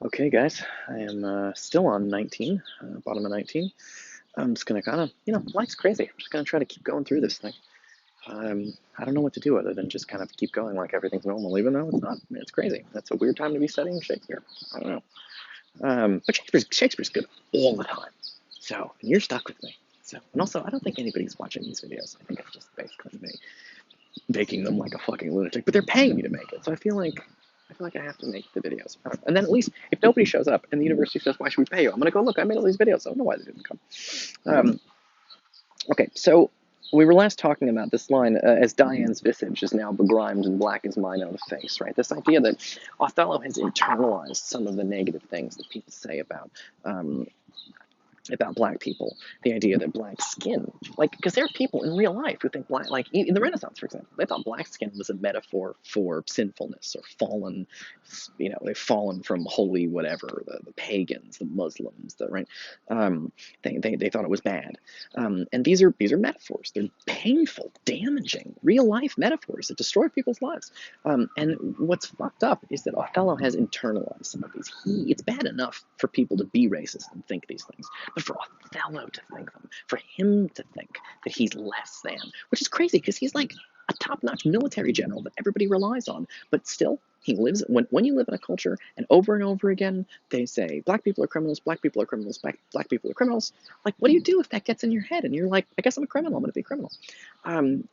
Okay, guys, I am still on 19, bottom of 19. I'm just gonna kind of, life's crazy. I'm just gonna try to keep going through this thing. I don't know what to do other than just kind of keep going like everything's normal, even though it's not. I mean, it's crazy. That's a weird time to be studying Shakespeare. I don't know. But Shakespeare's good all the time. So, and you're stuck with me. So, and also, I don't think anybody's watching these videos. I think it's just basically me making them like a fucking lunatic, but they're paying me to make it. So I feel like I have to make the videos. And then at least if nobody shows up and the university says, "Why should we pay you?" I'm gonna go look. I made all these videos. I don't know why they didn't come. Um, okay, so we were last talking about this line, as Diane's visage is now begrimed and black as mine own face, right? This idea that Othello has internalized some of the negative things that people say um, about black people, the idea that black skin, like, because there are people in real life who think black, like in the Renaissance, for example, they thought black skin was a metaphor for sinfulness or fallen, they've fallen from holy whatever, the pagans, the Muslims, the right, they thought it was bad, and these are metaphors. They're painful, damaging, real life metaphors that destroy people's lives. And what's fucked up is that Othello has internalized some of these. It's bad enough for people to be racist and think these things, but for Othello to think them, for him to think that he's less than, which is crazy because he's like a top-notch military general that everybody relies on, but still he lives when you live in a culture and over again they say black people are criminals, black people are criminals, black people are criminals. Like, what do you do if that gets in your head and you're like, I guess I'm a criminal, I'm going to be a criminal. The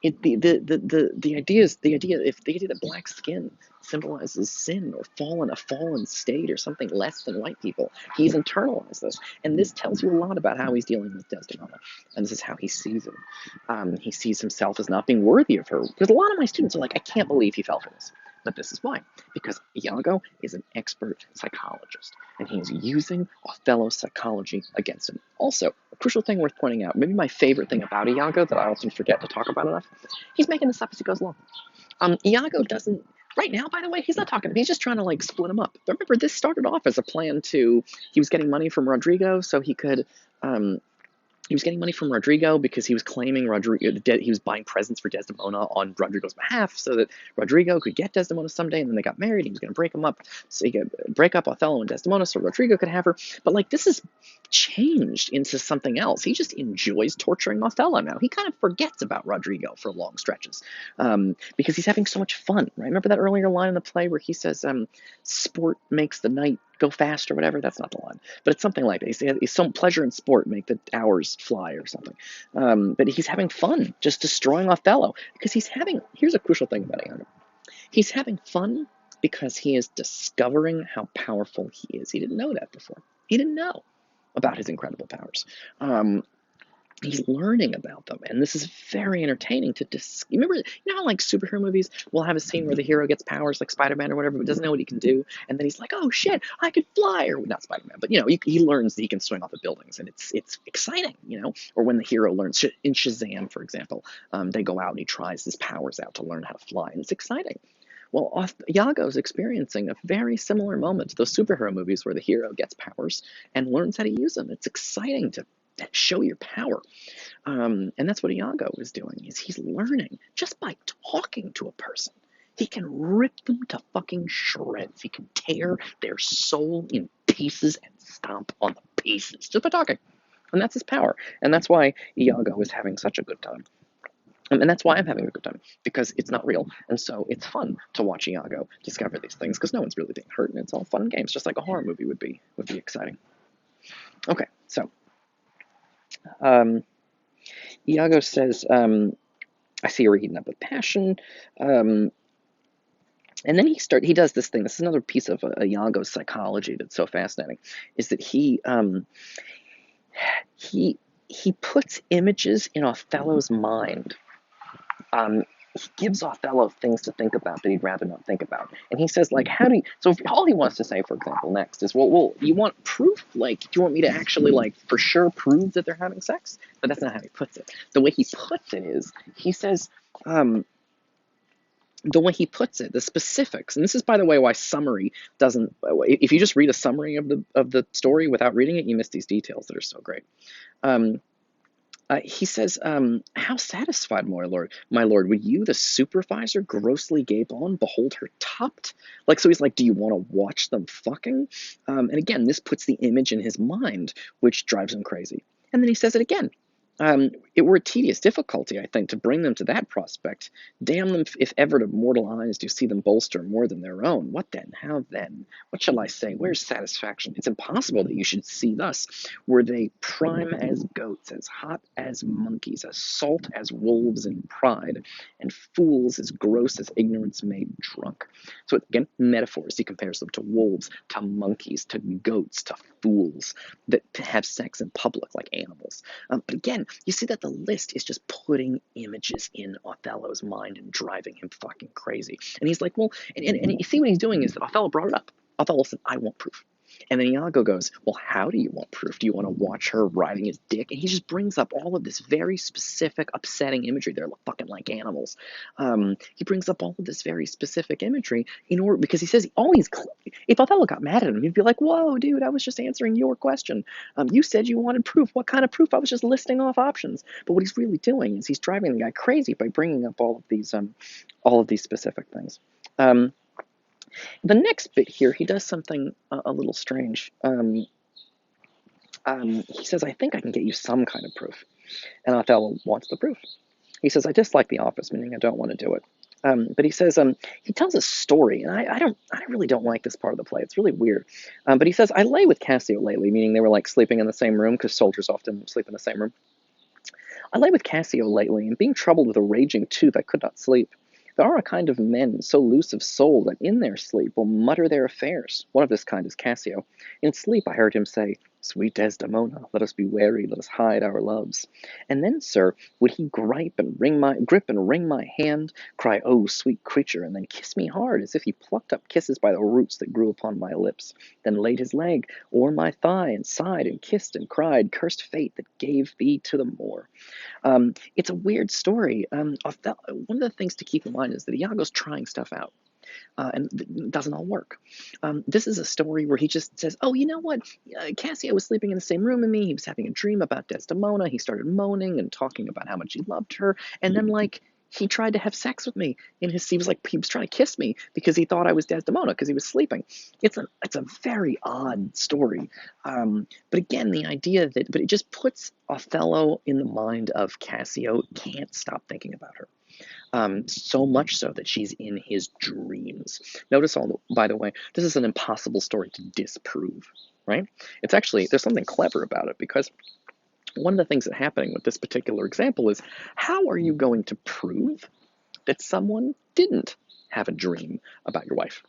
idea that black skin symbolizes sin or a fallen state or something less than white people. He's internalized this, and this tells you a lot about how he's dealing with Desdemona, and this is how he sees it. He sees himself as not being worthy of her, because a lot of my students are like, I can't believe he fell for this. But this is why, because Iago is an expert psychologist, and he is using Othello's psychology against him. Also, a crucial thing worth pointing out, maybe my favorite thing about Iago that I often forget to talk about enough, he's making this up as he goes along. Iago doesn't. Right now, by the way, he's not talking. He's just trying to like split him up. Remember, this started off as a plan to. He was getting money from Rodrigo, so he could. He was getting money from Rodrigo because he was claiming he was buying presents for Desdemona on Rodrigo's behalf, so that Rodrigo could get Desdemona someday. And then they got married. He was going to break them up, so he could break up Othello and Desdemona, so Rodrigo could have her. But like, this is changed into something else. He just enjoys torturing Othello now. He kind of forgets about Rodrigo for long stretches, because he's having so much fun. Right? Remember that earlier line in the play where he says, "Sport makes the night go fast," or whatever. That's not the line, but it's something like that. Some pleasure in sport make the hours fly or something. But he's having fun just destroying Othello because he's having. Here's a crucial thing about Iago. He's having fun because he is discovering how powerful he is. He didn't know that before. He didn't know about his incredible powers. He's learning about them, and this is very entertaining to you remember, how like superhero movies will have a scene where the hero gets powers like Spider-Man or whatever, but doesn't know what he can do, and then he's like, oh shit, I could fly, or not Spider-Man, but he learns that he can swing off the buildings, and it's exciting, or when the hero learns in Shazam, for example, they go out and he tries his powers out to learn how to fly, and it's exciting. Well, Iago's experiencing a very similar moment to those superhero movies where the hero gets powers and learns how to use them. It's exciting to show your power. And that's what Iago is doing, is he's learning just by talking to a person. He can rip them to fucking shreds. He can tear their soul in pieces and stomp on the pieces just by talking. And that's his power. And that's why Iago is having such a good time. And that's why I'm having a good time, because it's not real. And so it's fun to watch Iago discover these things, because no one's really being hurt, and it's all fun and games, just like a horror movie would be exciting. Okay, so Iago says, I see you're eaten up with passion. And then he does this thing. This is another piece of Iago's psychology that's so fascinating, is that he puts images in Othello's mind. He gives Othello things to think about that he'd rather not think about. And he says, like, so if all he wants to say, for example, next is, well, you want proof? Like, do you want me to actually, like, for sure prove that they're having sex? But that's not how he puts it. The way he puts it is, he says, the way he puts it, the specifics, and this is, by the way, why summary doesn't, if you just read a summary of the story without reading it, you miss these details that are so great. He says, "How satisfied, my lord, would you, the supervisor, grossly gape on, behold her topped?" Like, so he's like, "Do you want to watch them fucking?" And again, this puts the image in his mind, which drives him crazy. And then he says it again. It were a tedious difficulty, I think, to bring them to that prospect. Damn them, if ever to mortal eyes do see them bolster more than their own. What then? How then? What shall I say? Where's satisfaction? It's impossible that you should see thus. Were they prime as goats, as hot as monkeys, as salt as wolves in pride, and fools as gross as ignorance made drunk. So again, metaphors. He compares them to wolves, to monkeys, to goats, to fools that have sex in public like animals. But again, you see that the list is just putting images in Othello's mind and driving him fucking crazy. And he's like, well, and you see what he's doing is that Othello brought it up. Othello said, I want proof. And then Iago goes, well, how do you want proof? Do you want to watch her riding his dick? And he just brings up all of this very specific, upsetting imagery. They're fucking like animals. He brings up all of this very specific imagery in order, because he says, if Othello got mad at him, he'd be like, whoa, dude, I was just answering your question. You said you wanted proof. What kind of proof? I was just listing off options. But what he's really doing is he's driving the guy crazy by bringing up all of these specific things. The next bit here, he does something a little strange. He says, I think I can get you some kind of proof. And Othello wants the proof. He says, I dislike the office, meaning I don't want to do it. But he says, he tells a story, and I really don't like this part of the play. It's really weird. But he says, I lay with Cassio lately, meaning they were like sleeping in the same room, because soldiers often sleep in the same room. I lay with Cassio lately, and being troubled with a raging tooth, I could not sleep. There are a kind of men so loose of soul that in their sleep will mutter their affairs. One of this kind is Cassio. In sleep I heard him say, Sweet Desdemona, let us be wary, let us hide our loves. And then, sir, would he grip and wring my hand, cry, Oh, sweet creature, and then kiss me hard, as if he plucked up kisses by the roots that grew upon my lips, then laid his leg o'er my thigh, and sighed, and kissed, and cried, Cursed fate that gave thee to the moor. It's a weird story. One of the things to keep in mind is that Iago's trying stuff out. And it doesn't all work. This is a story where he just says, oh, you know what? Cassio was sleeping in the same room as me. He was having a dream about Desdemona. He started moaning and talking about how much he loved her. And then, he tried to have sex with me he was trying to kiss me because he thought I was Desdemona because he was sleeping. It's a very odd story. But again, the idea but it just puts Othello in the mind of Cassio, can't stop thinking about her. So much so that she's in his dreams. Notice, by the way, this is an impossible story to disprove, right? It's actually, there's something clever about it, because one of the things that's happening with this particular example is, how are you going to prove that someone didn't have a dream about your wife?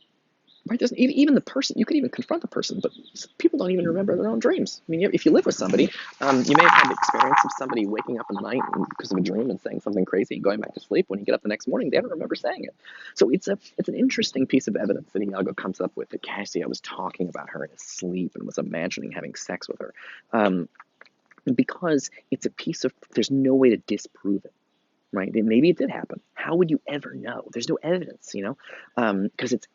Right? There's even the person, you could even confront the person, but people don't even remember their own dreams. I mean, if you live with somebody, you may have had the experience of somebody waking up in the night because of a dream and saying something crazy and going back to sleep. When you get up the next morning, they don't remember saying it. So it's an interesting piece of evidence that Iago comes up with, that Cassio was talking about her in his sleep and was imagining having sex with her. Because it's a piece of, there's no way to disprove it. Right? Maybe it did happen. How would you ever know? There's no evidence,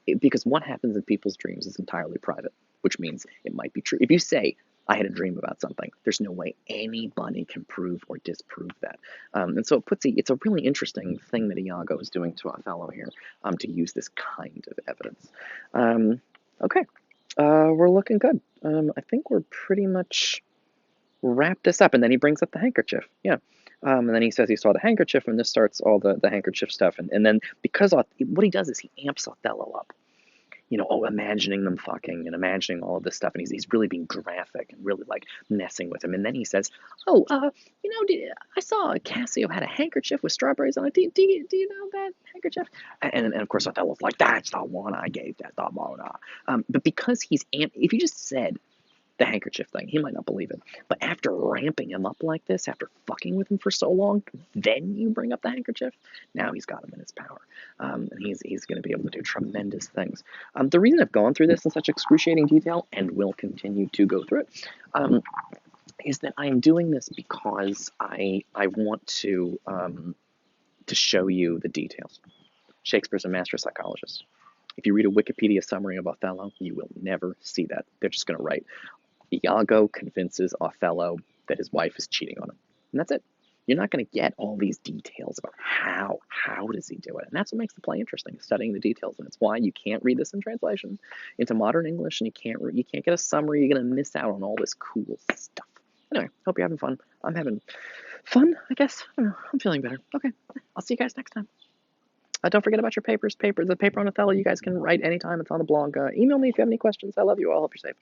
because what happens in people's dreams is entirely private, which means it might be true. If you say, I had a dream about something, there's no way anybody can prove or disprove that. And so it's a really interesting thing that Iago is doing to Othello here, to use this kind of evidence. Okay, we're looking good. I think we're pretty much wrapped this up. And then he brings up the handkerchief. Yeah. And then he says he saw the handkerchief, and this starts all the handkerchief stuff. And then, because what he does is he amps Othello up. Imagining them fucking and imagining all of this stuff. And he's really being graphic and really messing with him. And then he says, oh, I saw Cassio had a handkerchief with strawberries on it. Do you know that handkerchief? And of course, Othello's like, that's the one I gave Desdemona. But because if you just said the handkerchief thing, he might not believe it. But after ramping him up like this, after fucking with him for so long, then you bring up the handkerchief, now he's got him in his power. And he's going to be able to do tremendous things. The reason I've gone through this in such excruciating detail, and will continue to go through it, is that I am doing this because I want to show you the details. Shakespeare's a master psychologist. If you read a Wikipedia summary of Othello, you will never see that. They're just going to write, Iago convinces Othello that his wife is cheating on him. And that's it. You're not going to get all these details about how does he do it. And that's what makes the play interesting, studying the details. And it's why you can't read this in translation into modern English, and you can't get a summary. You're going to miss out on all this cool stuff. Anyway, hope you're having fun. I'm having fun, I guess. I don't know. I'm feeling better. Okay, I'll see you guys next time. Don't forget about your papers. The paper on Othello, you guys can write anytime. It's on the blog. Email me if you have any questions. I love you all. Hope you're safe.